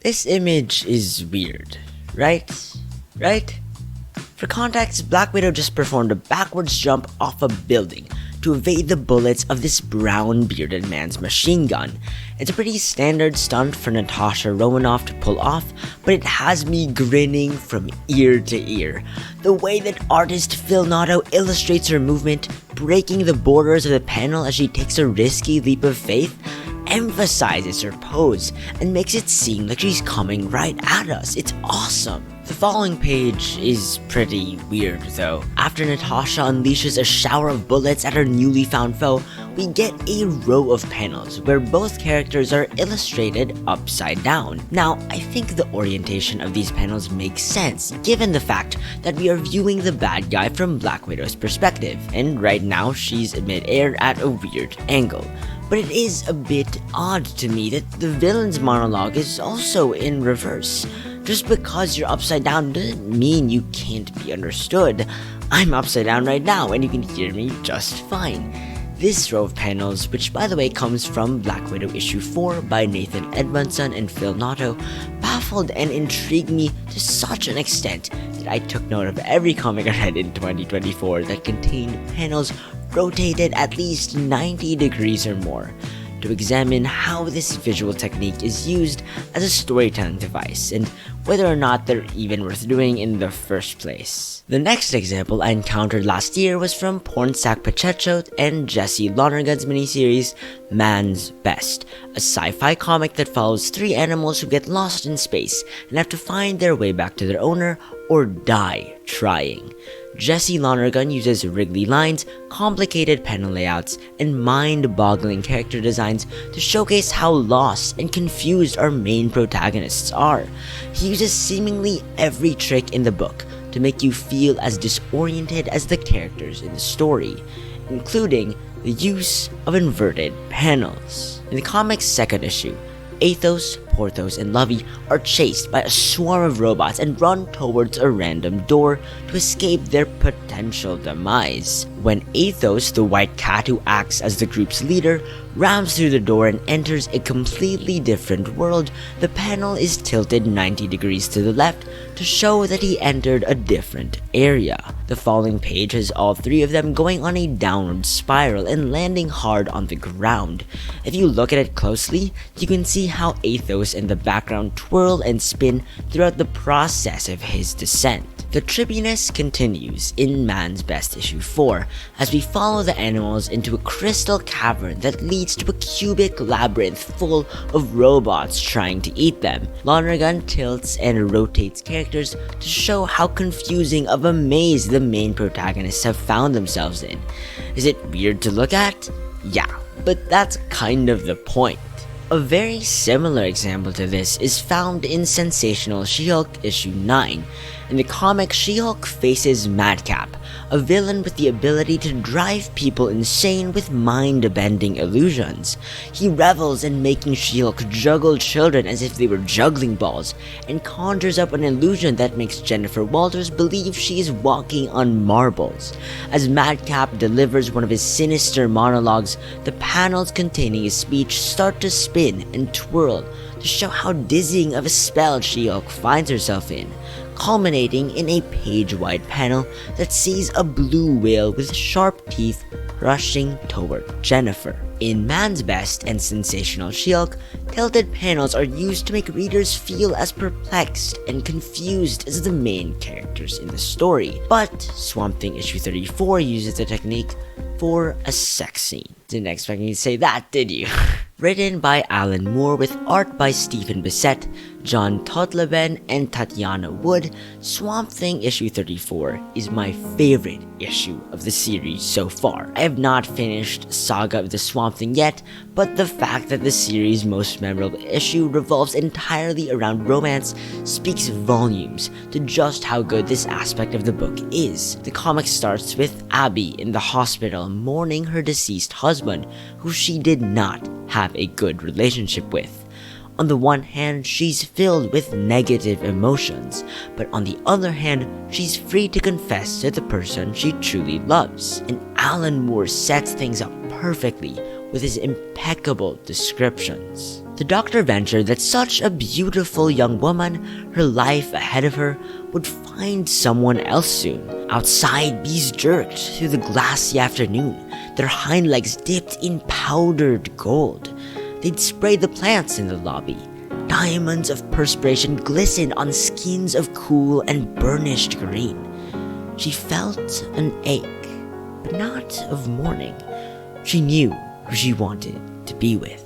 This image is weird, right? Right? For context, Black Widow just performed a backwards jump off a building to evade the bullets of this brown bearded man's machine gun. It's a pretty standard stunt for Natasha Romanoff to pull off, but it has me grinning from ear to ear. The way that artist Fulero illustrates her movement, breaking the borders of the panel as she takes a risky leap of faith, emphasizes her pose and makes it seem like she's coming right at us. It's awesome. The following page is pretty weird though. After Natasha unleashes a shower of bullets at her newly found foe, we get a row of panels where both characters are illustrated upside down. Now, I think the orientation of these panels makes sense given the fact that we are viewing the bad guy from Black Widow's perspective, and right now she's mid-air at a weird angle. But it is a bit odd to me that the villain's monologue is also in reverse. Just because you're upside down doesn't mean you can't be understood. I'm upside down right now and you can hear me just fine. This row of panels, which by the way comes from Black Widow issue 4 by Nathan Edmondson and Phil Noto, baffled and intrigued me to such an extent that I took note of every comic I read in 2024 that contained panels rotated at least 90 degrees or more, to examine how this visual technique is used as a storytelling device and whether or not they're even worth doing in the first place. The next example I encountered last year was from Pornsak Pacheco and Jesse Lonergan's miniseries Man's Best, a sci-fi comic that follows three animals who get lost in space and have to find their way back to their owner or die trying. Jesse Lonergan uses wriggly lines, complicated panel layouts, and mind-boggling character designs to showcase how lost and confused our main protagonists are. He uses seemingly every trick in the book to make you feel as disoriented as the characters in the story, including the use of inverted panels. In the comic's second issue, Athos, Porthos, and Lovey are chased by a swarm of robots and run towards a random door to escape their potential demise. When Athos, the white cat who acts as the group's leader, rams through the door and enters a completely different world, the panel is tilted 90 degrees to the left to show that he entered a different area. The following page has all three of them going on a downward spiral and landing hard on the ground. If you look at it closely, you can see how Athos in the background twirl and spin throughout the process of his descent. The trippiness continues in Man's Best issue 4 as we follow the animals into a crystal cavern that leads to a cubic labyrinth full of robots trying to eat them. Lonergan tilts and rotates characters to show how confusing of a maze the main protagonists have found themselves in. Is it weird to look at? Yeah, but that's kind of the point. A very similar example to this is found in Sensational She-Hulk issue 9. In the comic, She-Hulk faces Madcap, a villain with the ability to drive people insane with mind-bending illusions. He revels in making She-Hulk juggle children as if they were juggling balls, and conjures up an illusion that makes Jennifer Walters believe she is walking on marbles. As Madcap delivers one of his sinister monologues, the panels containing his speech start to spin and twirl to show how dizzying of a spell She-Hulk finds herself in, culminating in a page-wide panel that sees a blue whale with sharp teeth rushing toward Jennifer. In Man's Best and Sensational She-Hulk, tilted panels are used to make readers feel as perplexed and confused as the main characters in the story. But Swamp Thing issue 34 uses the technique for a sex scene. Didn't expect me to say that, did you? Written by Alan Moore with art by Stephen Bissett, John Totleben, and Tatiana Wood, Swamp Thing issue 34 is my favorite issue of the series so far. I have not finished Saga of the Swamp Thing yet, but the fact that the series' most memorable issue revolves entirely around romance speaks volumes to just how good this aspect of the book is. The comic starts with Abby in the hospital mourning her deceased husband, who she did not have a good relationship with. On the one hand, she's filled with negative emotions, but on the other hand, she's free to confess to the person she truly loves. And Alan Moore sets things up perfectly with his impeccable descriptions. The doctor ventured that such a beautiful young woman, her life ahead of her, would find someone else soon. Outside, bees jerked through the glassy afternoon, their hind legs dipped in powdered gold. They'd spray the plants in the lobby. Diamonds of perspiration glistened on skins of cool and burnished green. She felt an ache, but not of mourning. She knew who she wanted to be with.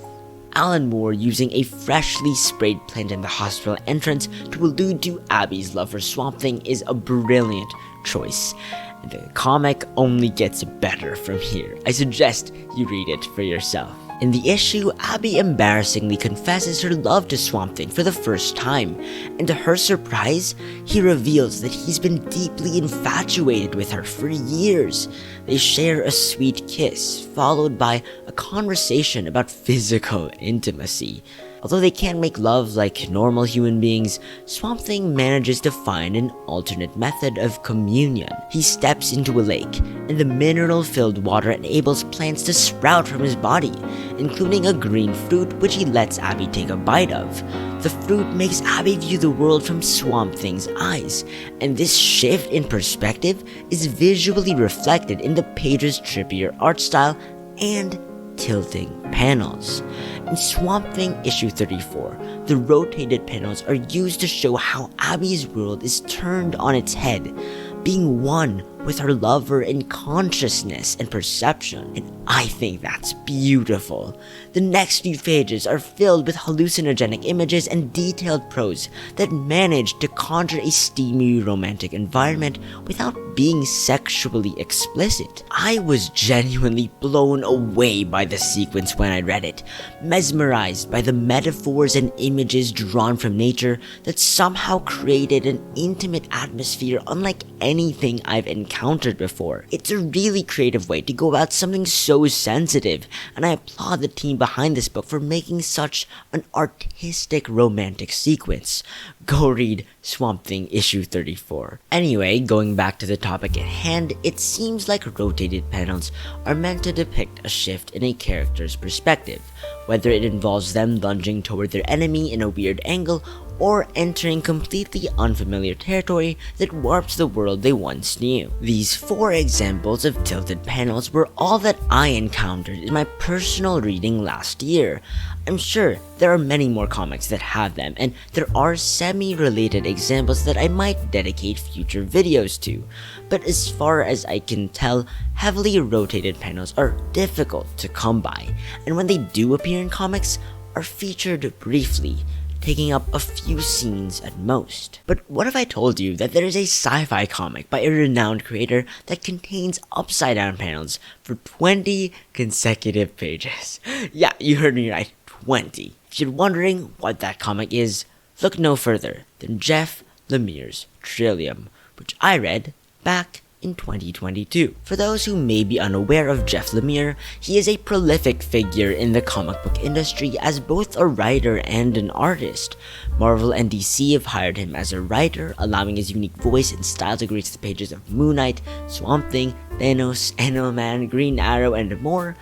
Alan Moore using a freshly sprayed plant in the hospital entrance to allude to Abby's love for Swamp Thing is a brilliant choice. And the comic only gets better from here. I suggest you read it for yourself. In the issue, Abby embarrassingly confesses her love to Swamp Thing for the first time, and to her surprise, he reveals that he's been deeply infatuated with her for years. They share a sweet kiss, followed by a conversation about physical intimacy. Although they can't make love like normal human beings, Swamp Thing manages to find an alternate method of communion. He steps into a lake, and the mineral-filled water enables plants to sprout from his body, including a green fruit which he lets Abby take a bite of. The fruit makes Abby view the world from Swamp Thing's eyes, and this shift in perspective is visually reflected in the page's trippier art style and tilting panels. In Swamp Thing issue 34, the rotated panels are used to show how Abby's world is turned on its head, being one with her lover in consciousness and perception, and I think that's beautiful. The next few pages are filled with hallucinogenic images and detailed prose that manage to conjure a steamy romantic environment without being sexually explicit. I was genuinely blown away by the sequence when I read it, mesmerized by the metaphors and images drawn from nature that somehow created an intimate atmosphere unlike anything I've encountered before. It's a really creative way to go about something so sensitive, and I applaud the team behind this book for making such an artistic romantic sequence. Go read Swamp Thing issue 34. Anyway, going back to the topic at hand, it seems like rotated panels are meant to depict a shift in a character's perspective, whether it involves them lunging toward their enemy in a weird angle or entering completely unfamiliar territory that warps the world they once knew. These 4 examples of tilted panels were all that I encountered in my personal reading last year. I'm sure there are many more comics that have them, and there are semi-related examples that I might dedicate future videos to. But as far as I can tell, heavily rotated panels are difficult to come by, and when they do appear in comics, are featured briefly, taking up a few scenes at most. But what if I told you that there is a sci-fi comic by a renowned creator that contains upside-down panels for 20 consecutive pages? Yeah, you heard me right, 20. If you're wondering what that comic is, look no further than Jeff Lemire's Trillium, which I read back in 2022. For those who may be unaware of Jeff Lemire, he is a prolific figure in the comic book industry as both a writer and an artist. Marvel and DC have hired him as a writer, allowing his unique voice and style to grace the pages of Moon Knight, Swamp Thing, Thanos, Animal-Man, Green Arrow, and more.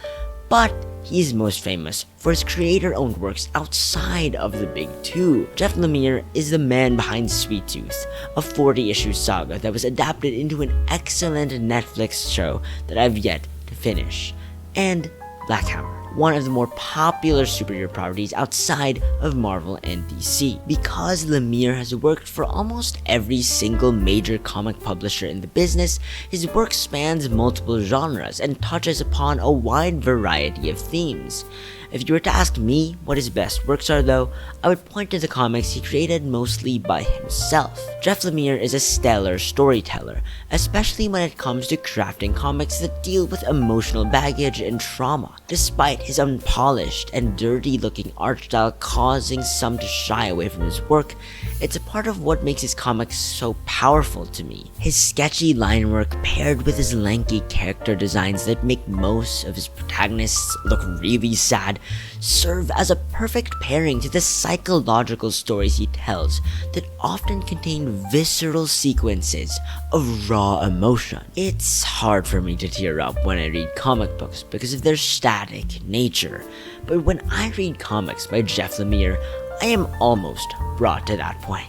But he is most famous for his creator-owned works outside of the big two. Jeff Lemire is the man behind Sweet Tooth, a 40-issue saga that was adapted into an excellent Netflix show that I've yet to finish, and Black Hammer, one of the more popular superhero properties outside of Marvel and DC. Because Lemire has worked for almost every single major comic publisher in the business, his work spans multiple genres and touches upon a wide variety of themes. If you were to ask me what his best works are though, I would point to the comics he created mostly by himself. Jeff Lemire is a stellar storyteller, especially when it comes to crafting comics that deal with emotional baggage and trauma. Despite his unpolished and dirty looking art style causing some to shy away from his work, it's a part of what makes his comics so powerful to me. His sketchy line work paired with his lanky character designs that make most of his protagonists look really sad serve as a perfect pairing to the psychological stories he tells that often contain visceral sequences of raw emotion. It's hard for me to tear up when I read comic books because of their static nature, but when I read comics by Jeff Lemire, I am almost brought to that point.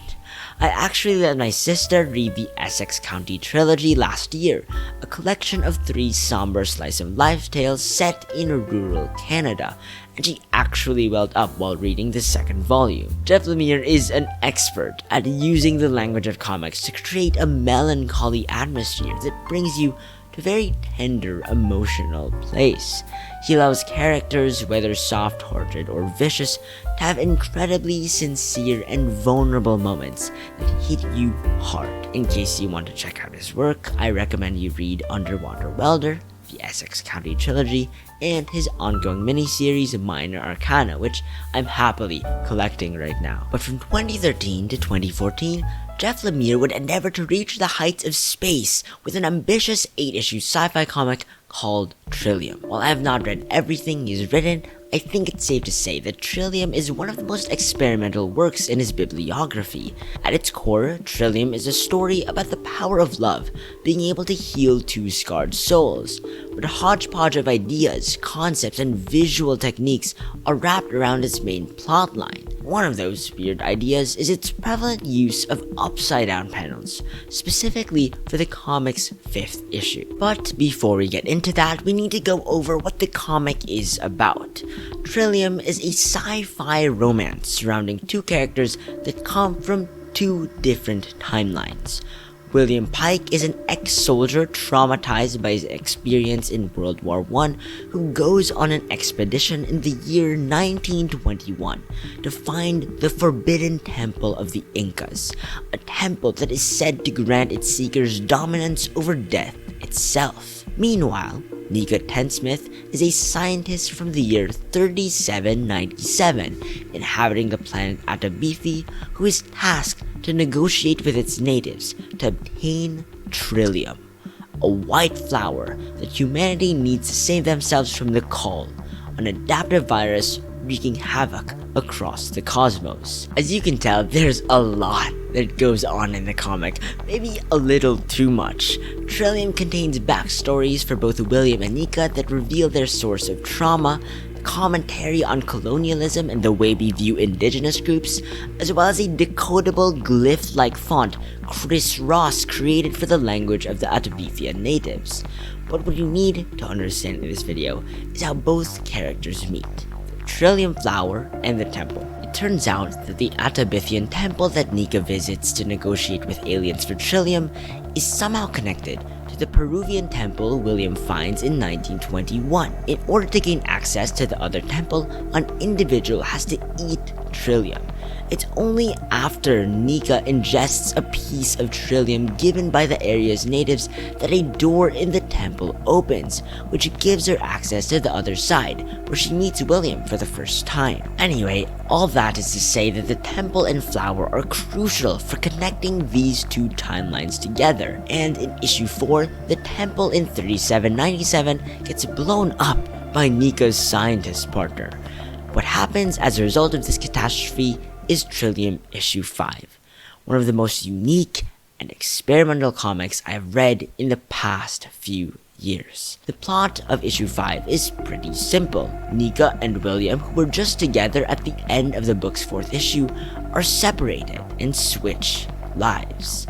I actually let my sister read the Essex County trilogy last year, a collection of 3 somber slice-of-life tales set in rural Canada, and she actually welled up while reading the second volume. Jeff Lemire is an expert at using the language of comics to create a melancholy atmosphere that brings you to a very tender emotional place. He allows characters, whether soft-hearted or vicious, to have incredibly sincere and vulnerable moments that hit you hard. In case you want to check out his work, I recommend you read Underwater Welder, the Essex County trilogy, and his ongoing miniseries Minor Arcana, which I'm happily collecting right now. But from 2013 to 2014, Jeff Lemire would endeavor to reach the heights of space with an ambitious 8-issue sci-fi comic called Trillium. While I have not read everything he's written, I think it's safe to say that Trillium is one of the most experimental works in his bibliography. At its core, Trillium is a story about the power of love being able to heal 2 scarred souls, but a hodgepodge of ideas, concepts, and visual techniques are wrapped around its main plotline. One of those weird ideas is its prevalent use of upside-down panels, specifically for the comic's 5th issue. But before we get into that, we need to go over what the comic is about. Trillium is a sci-fi romance surrounding 2 characters that come from 2 different timelines. William Pike is an ex-soldier traumatized by his experience in World War I who goes on an expedition in the year 1921 to find the Forbidden Temple of the Incas, a temple that is said to grant its seekers dominance over death itself. Meanwhile, Nika Tensmith is a scientist from the year 3797, inhabiting the planet Atabithi, who is tasked to negotiate with its natives to obtain Trillium, a white flower that humanity needs to save themselves from the Call, an adaptive virus wreaking havoc across the cosmos. As you can tell, there's a lot that goes on in the comic, maybe a little too much. Trillium contains backstories for both William and Nika that reveal their source of trauma, commentary on colonialism and the way we view indigenous groups, as well as a decodable glyph-like font Chris Ross created for the language of the Atabethian natives. But what you need to understand in this video is how both characters meet: the Trillium flower and the temple. It turns out that the Atabethian temple that Nika visits to negotiate with aliens for Trillium is somehow connected to the Peruvian temple William finds in 1921. In order to gain access to the other temple, an individual has to eat Trillium. It's only after Nika ingests a piece of Trillium given by the area's natives that a door in the temple opens, which gives her access to the other side, where she meets William for the first time. Anyway, all that is to say that the temple and flower are crucial for connecting these 2 timelines together, and in issue 4, the temple in 3797 gets blown up by Nika's scientist partner. What happens as a result of this catastrophe is Trillium issue 5, one of the most unique and experimental comics I have read in the past few years. The plot of issue 5 is pretty simple. Nika and William, who were just together at the end of the book's 4th issue, are separated and switch lives.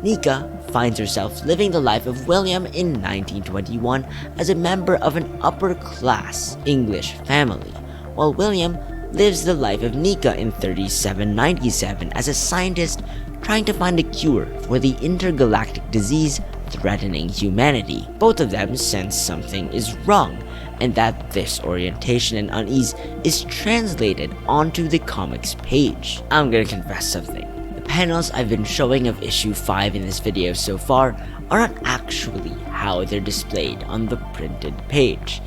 Nika finds herself living the life of William in 1921 as a member of an upper-class English family, while William lives the life of Nika in 3797 as a scientist trying to find a cure for the intergalactic disease threatening humanity. Both of them sense something is wrong, and that this orientation and unease is translated onto the comic's page. I'm gonna confess something. The panels I've been showing of issue 5 in this video so far are not actually how they're displayed on the printed page.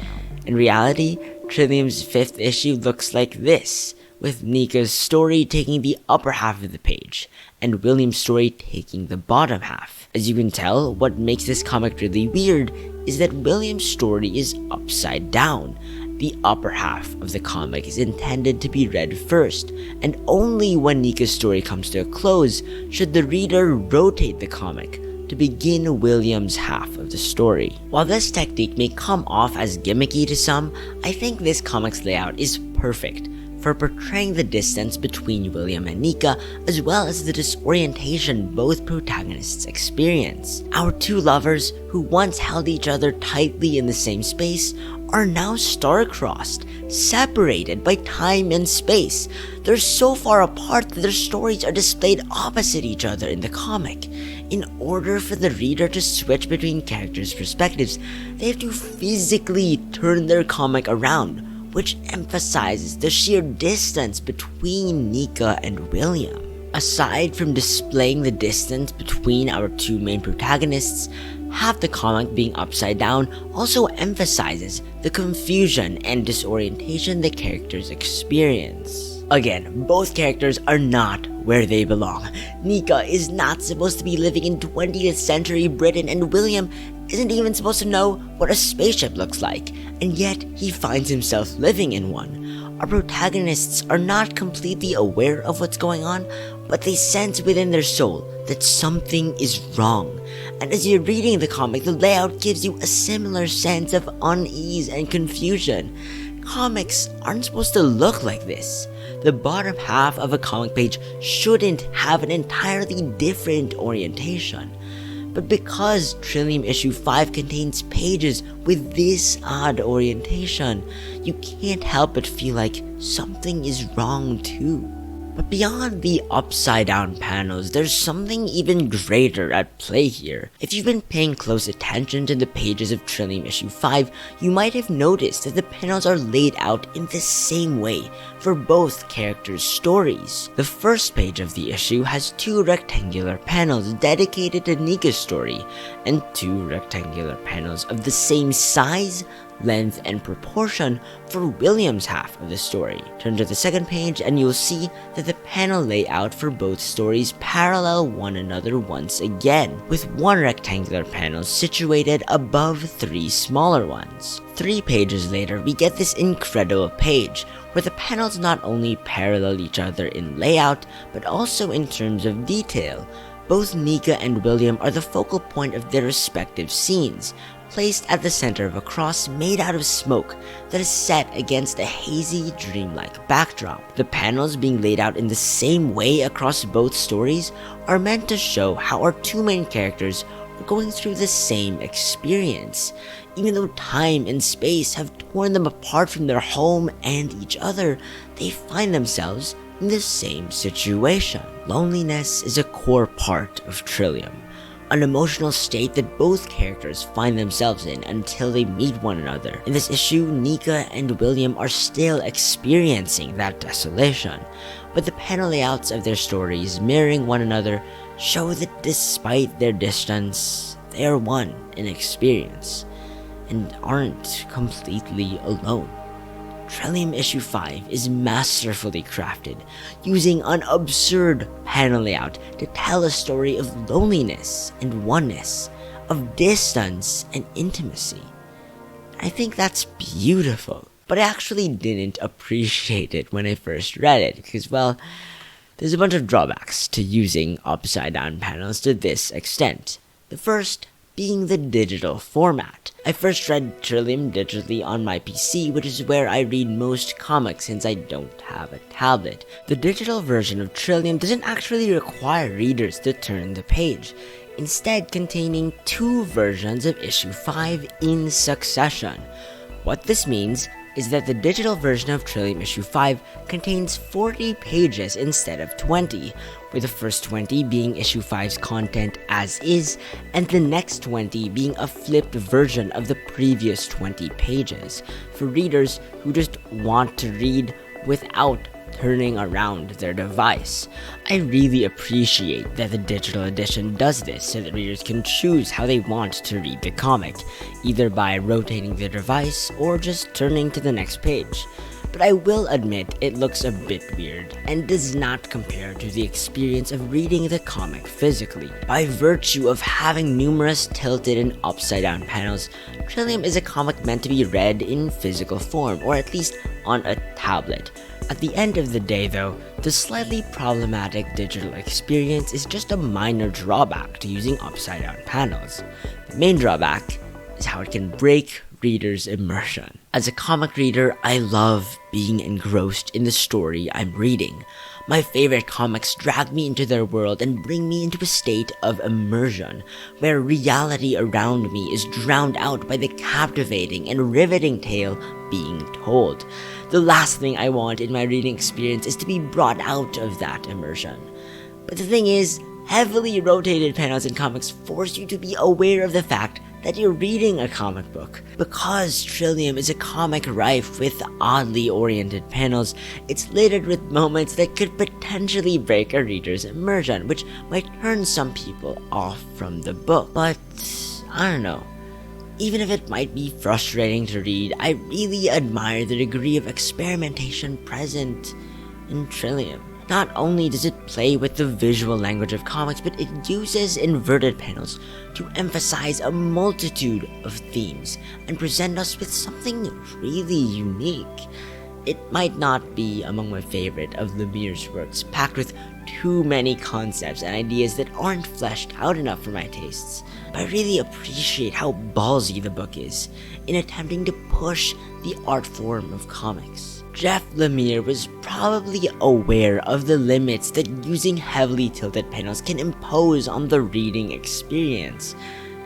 In reality, Trillium's 5th issue looks like this, with Nika's story taking the upper half of the page, and William's story taking the bottom half. As you can tell, what makes this comic really weird is that William's story is upside down, the upper half of the comic is intended to be read first, and only when Nika's story comes to a close should the reader rotate the comic to begin William's half of the story. While this technique may come off as gimmicky to some, I think this comic's layout is perfect for portraying the distance between William and Nika, as well as the disorientation both protagonists experience. Our two lovers, who once held each other tightly in the same space, are now star-crossed, separated by time and space. They're so far apart that their stories are displayed opposite each other in the comic. In order for the reader to switch between characters' perspectives, they have to physically turn their comic around, which emphasizes the sheer distance between Nika and William. Aside from displaying the distance between our two main protagonists, half the comic being upside down also emphasizes the confusion and disorientation the characters experience. Again, both characters are not where they belong. Nika is not supposed to be living in 20th century Britain, and William isn't even supposed to know what a spaceship looks like, and yet he finds himself living in one. Our protagonists are not completely aware of what's going on, but they sense within their soul that something is wrong. And as you're reading the comic, the layout gives you a similar sense of unease and confusion. Comics aren't supposed to look like this. The bottom half of a comic page shouldn't have an entirely different orientation. But because Trillium issue 5 contains pages with this odd orientation, you can't help but feel like something is wrong too. But beyond the upside down panels, there's something even greater at play here. If you've been paying close attention to the pages of Trillium issue 5, you might have noticed that the panels are laid out in the same way for both characters' stories. The first page of the issue has two rectangular panels dedicated to Nika's story, and two rectangular panels of the same size, length, and proportion for William's half of the story. Turn to the second page and you'll see that the panel layout for both stories parallel one another once again, with one rectangular panel situated above three smaller ones. 3 pages later, we get this incredible page where the panels not only parallel each other in layout, but also in terms of detail. Both Nika and William are the focal point of their respective scenes, placed at the center of a cross made out of smoke that is set against a hazy, dreamlike backdrop. The panels being laid out in the same way across both stories are meant to show how our two main characters are going through the same experience. Even though time and space have torn them apart from their home and each other, they find themselves in the same situation. Loneliness is a core part of Trillium, an emotional state that both characters find themselves in until they meet one another. In this issue, Nika and William are still experiencing that desolation, but the panel layouts of their stories, mirroring one another, show that despite their distance, they are one in experience and aren't completely alone. Trillium issue 5 is masterfully crafted, using an absurd panel layout to tell a story of loneliness and oneness, of distance and intimacy. I think that's beautiful, but I actually didn't appreciate it when I first read it, because, well, there's a bunch of drawbacks to using upside down panels to this extent. The first being the digital format. I first read Trillium digitally on my PC, which is where I read most comics since I don't have a tablet. The digital version of Trillium doesn't actually require readers to turn the page, instead containing 2 versions of issue 5 in succession. What this means is that the digital version of Trillium issue 5 contains 40 pages instead of 20, with the first 20 being issue 5's content as is, and the next 20 being a flipped version of the previous 20 pages, for readers who just want to read without turning around their device. I really appreciate that the digital edition does this so that readers can choose how they want to read the comic, either by rotating their device or just turning to the next page. but I will admit it looks a bit weird and does not compare to the experience of reading the comic physically. By virtue of having numerous tilted and upside down panels, Trillium is a comic meant to be read in physical form, or at least on a tablet. At the end of the day though, the slightly problematic digital experience is just a minor drawback to using upside down panels. The main drawback is how it can break readers' immersion. As a comic reader, I love being engrossed in the story I'm reading. My favorite comics drag me into their world and bring me into a state of immersion, where reality around me is drowned out by the captivating and riveting tale being told. The last thing I want in my reading experience is to be brought out of that immersion. But the thing is, heavily rotated panels in comics force you to be aware of the fact that you're reading a comic book. Because Trillium is a comic rife with oddly oriented panels, it's littered with moments that could potentially break a reader's immersion, which might turn some people off from the book. But, I don't know. Even if it might be frustrating to read, I really admire the degree of experimentation present in Trillium. Not only does it play with the visual language of comics, but it uses inverted panels to emphasize a multitude of themes and present us with something really unique. It might not be among my favorite of Lemire's works, packed with too many concepts and ideas that aren't fleshed out enough for my tastes, but I really appreciate how ballsy the book is in attempting to push the art form of comics. Jeff Lemire was probably aware of the limits that using heavily tilted panels can impose on the reading experience,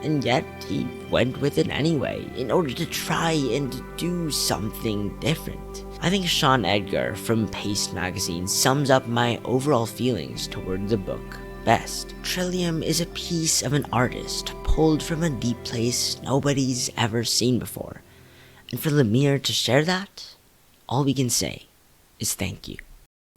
and yet he went with it anyway, in order to try and do something different. I think Sean Edgar from Paste magazine sums up my overall feelings toward the book best. Trillium is a piece of an artist pulled from a deep place nobody's ever seen before, and for Lemire to share that, all we can say is thank you.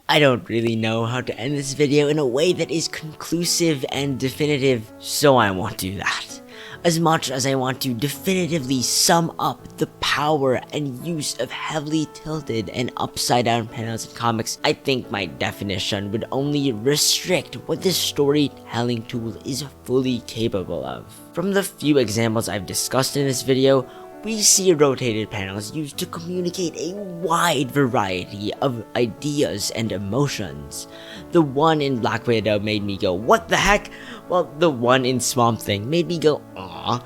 I don't really know how to end this video in a way that is conclusive and definitive, so I won't do that. As much as I want to definitively sum up the power and use of heavily tilted and upside down panels in comics, I think my definition would only restrict what this storytelling tool is fully capable of. From the few examples I've discussed in this video, we see rotated panels used to communicate a wide variety of ideas and emotions. The one in Black Widow made me go, what the heck? While the one in Swamp Thing made me go, aww.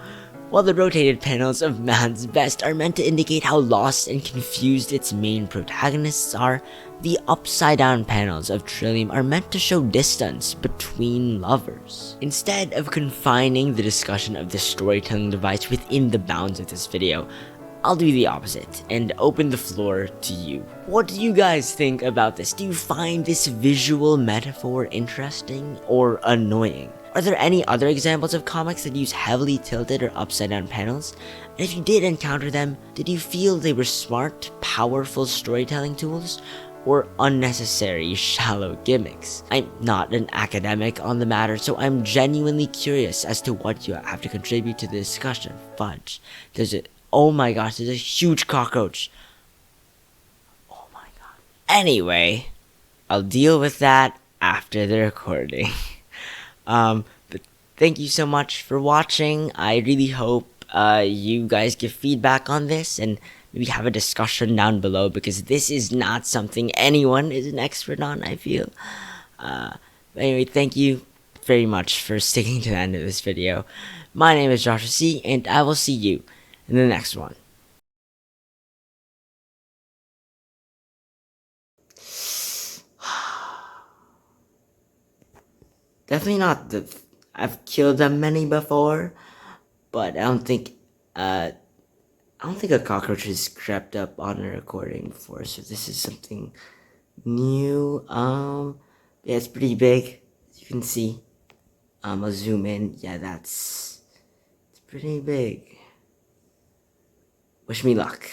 While the rotated panels of Man's Best are meant to indicate how lost and confused its main protagonists are, the upside-down panels of Trillium are meant to show distance between lovers. Instead of confining the discussion of this storytelling device within the bounds of this video, I'll do the opposite and open the floor to you. What do you guys think about this? Do you find this visual metaphor interesting or annoying? Are there any other examples of comics that use heavily tilted or upside down panels? And if you did encounter them, did you feel they were smart, powerful storytelling tools, or unnecessary, shallow gimmicks? I'm not an academic on the matter, so I'm genuinely curious as to what you have to contribute to the discussion. Fudge. Oh my gosh, there's a huge cockroach. Oh my god. Anyway, I'll deal with that after the recording. But thank you so much for watching. I really hope you guys give feedback on this and maybe have a discussion down below, because this is not something anyone is an expert on, I feel. But anyway, thank you very much for sticking to the end of this video. My name is Joshua C, and I will see you in the next one. Definitely not I've killed them many before, but I don't think a cockroach has crept up on a recording before, so this is something new. Yeah, it's pretty big, as you can see. I'll zoom in. Yeah, it's pretty big. Wish me luck.